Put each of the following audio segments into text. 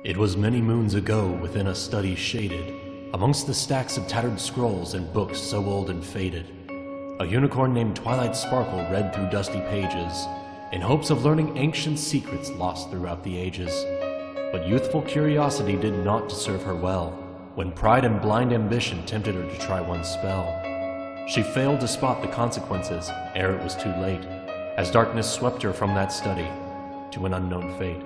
It was many moons ago within a study shaded, amongst the stacks of tattered scrolls and books so old and faded. A unicorn named Twilight Sparkle read through dusty pages, in hopes of learning ancient secrets lost throughout the ages. But youthful curiosity did naught to serve her well, when pride and blind ambition tempted her to try one spell. She failed to spot the consequences ere it was too late, as darkness swept her from that study to an unknown fate.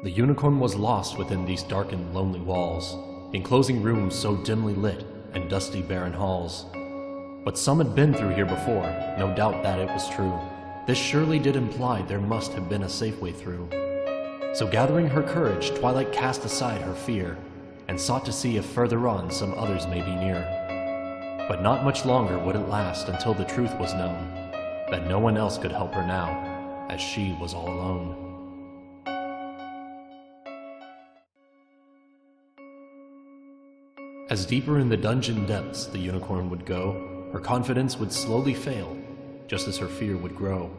The unicorn was lost within these darkened, lonely walls, enclosing rooms so dimly lit and dusty, barren halls. But some had been through here before, no doubt that it was true. This surely did imply there must have been a safe way through. So gathering her courage, Twilight cast aside her fear, and sought to see if further on some others may be near. But not much longer would it last until the truth was known, that no one else could help her now, as she was all alone. As deeper in the dungeon depths the unicorn would go, her confidence would slowly fail, just as her fear would grow.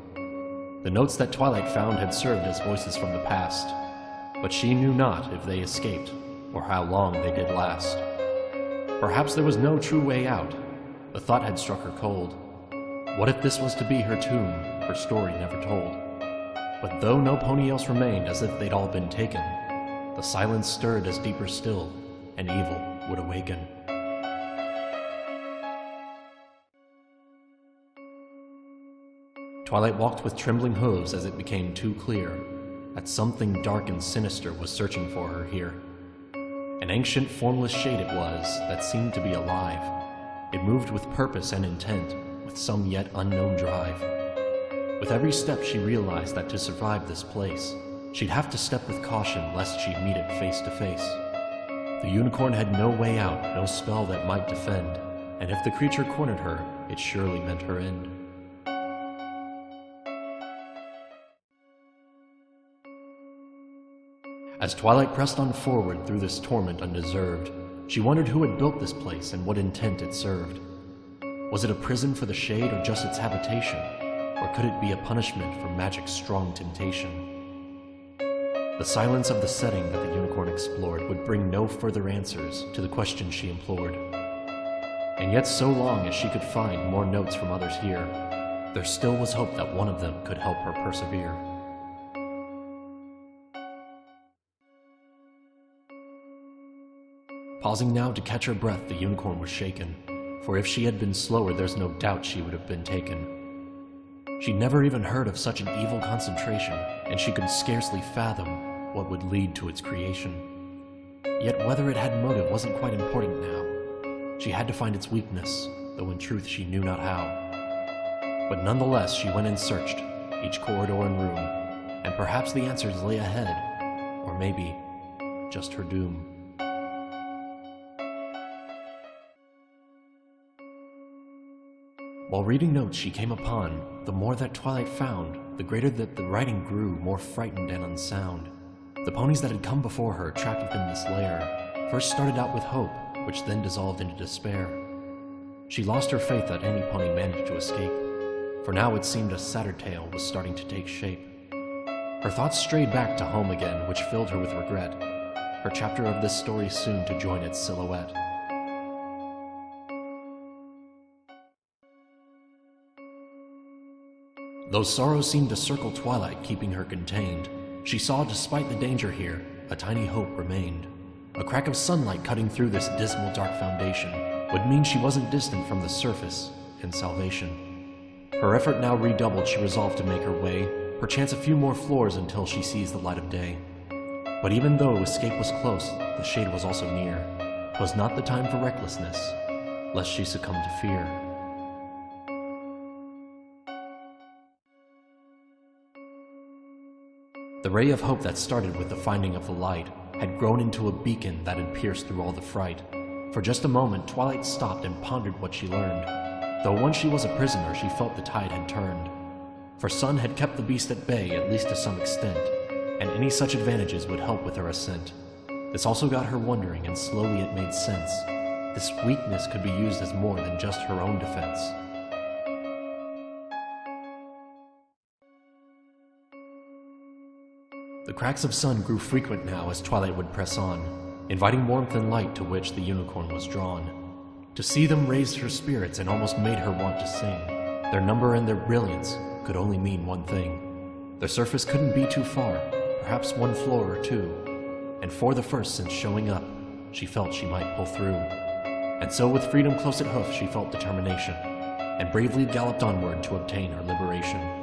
The notes that Twilight found had served as voices from the past, but she knew not if they escaped, or how long they did last. Perhaps there was no true way out. The thought had struck her cold. What if this was to be her tomb, her story never told? But though no pony else remained, as if they'd all been taken, the silence stirred as deeper still, and evil would awaken. Twilight walked with trembling hooves as it became too clear that something dark and sinister was searching for her here. An ancient, formless shade it was that seemed to be alive. It moved with purpose and intent, with some yet unknown drive. With every step she realized that to survive this place, she'd have to step with caution lest she'd meet it face to face. The unicorn had no way out, no spell that might defend, and if the creature cornered her, it surely meant her end. As Twilight pressed on forward through this torment undeserved, she wondered who had built this place and what intent it served. Was it a prison for the shade or just its habitation? Or could it be a punishment for magic's strong temptation? The silence of the setting that the unicorn explored would bring no further answers to the questions she implored. And yet so long as she could find more notes from others here, there still was hope that one of them could help her persevere. Pausing now to catch her breath, the unicorn was shaken, for if she had been slower, there's no doubt she would have been taken. She'd never even heard of such an evil concentration, and she could scarcely fathom what would lead to its creation. Yet whether it had motive wasn't quite important now. She had to find its weakness, though in truth she knew not how. But nonetheless she went and searched each corridor and room, and perhaps the answers lay ahead, or maybe just her doom. While reading notes she came upon, the more that Twilight found, the greater that the writing grew, more frightened and unsound. The ponies that had come before her, trapped within this lair, first started out with hope, which then dissolved into despair. She lost her faith that any pony managed to escape, for now it seemed a sadder tale was starting to take shape. Her thoughts strayed back to home again, which filled her with regret, her chapter of this story soon to join its silhouette. Though sorrow seemed to circle Twilight, keeping her contained, she saw, despite the danger here, a tiny hope remained. A crack of sunlight cutting through this dismal, dark foundation would mean she wasn't distant from the surface and salvation. Her effort now redoubled, she resolved to make her way, perchance a few more floors until she sees the light of day. But even though escape was close, the shade was also near. 'Twas not the time for recklessness, lest she succumb to fear. The ray of hope that started with the finding of the light had grown into a beacon that had pierced through all the fright. For just a moment, Twilight stopped and pondered what she learned. Though once she was a prisoner, she felt the tide had turned. For Sun had kept the beast at bay, at least to some extent, and any such advantages would help with her ascent. This also got her wondering, and slowly it made sense. This weakness could be used as more than just her own defense. The cracks of sun grew frequent now as twilight would press on, inviting warmth and light to which the unicorn was drawn. To see them raised her spirits and almost made her want to sing. Their number and their brilliance could only mean one thing. Their surface couldn't be too far, perhaps one floor or two, and for the first since showing up, she felt she might pull through. And so with freedom close at hoof, she felt determination, and bravely galloped onward to obtain her liberation.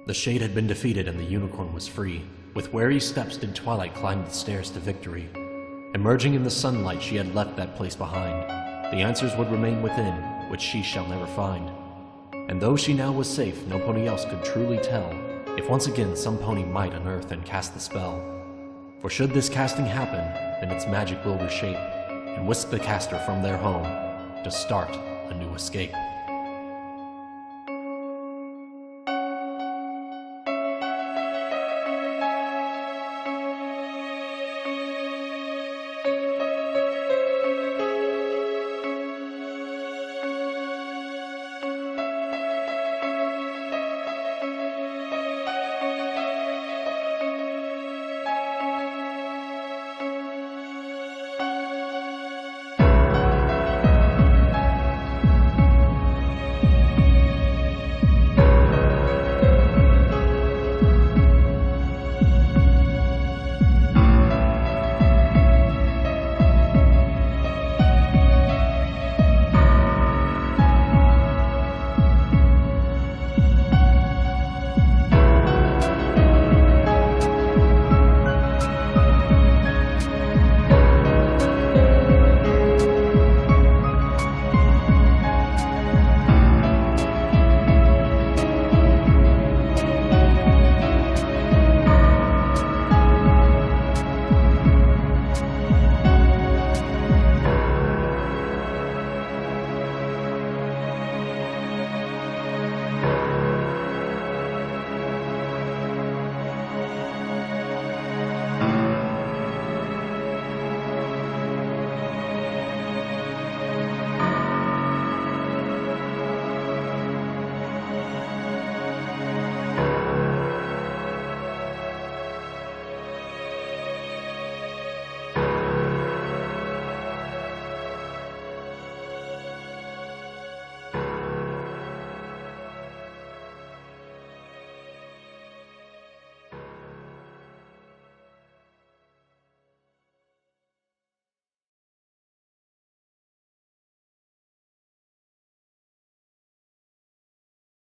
The shade had been defeated and the unicorn was free. With wary steps did Twilight climb the stairs to victory. Emerging in the sunlight, she had left that place behind. The answers would remain within, which she shall never find. And though she now was safe, no pony else could truly tell if once again some pony might unearth and cast the spell. For should this casting happen, then its magic will reshape, and whisk the caster from their home to start a new escape.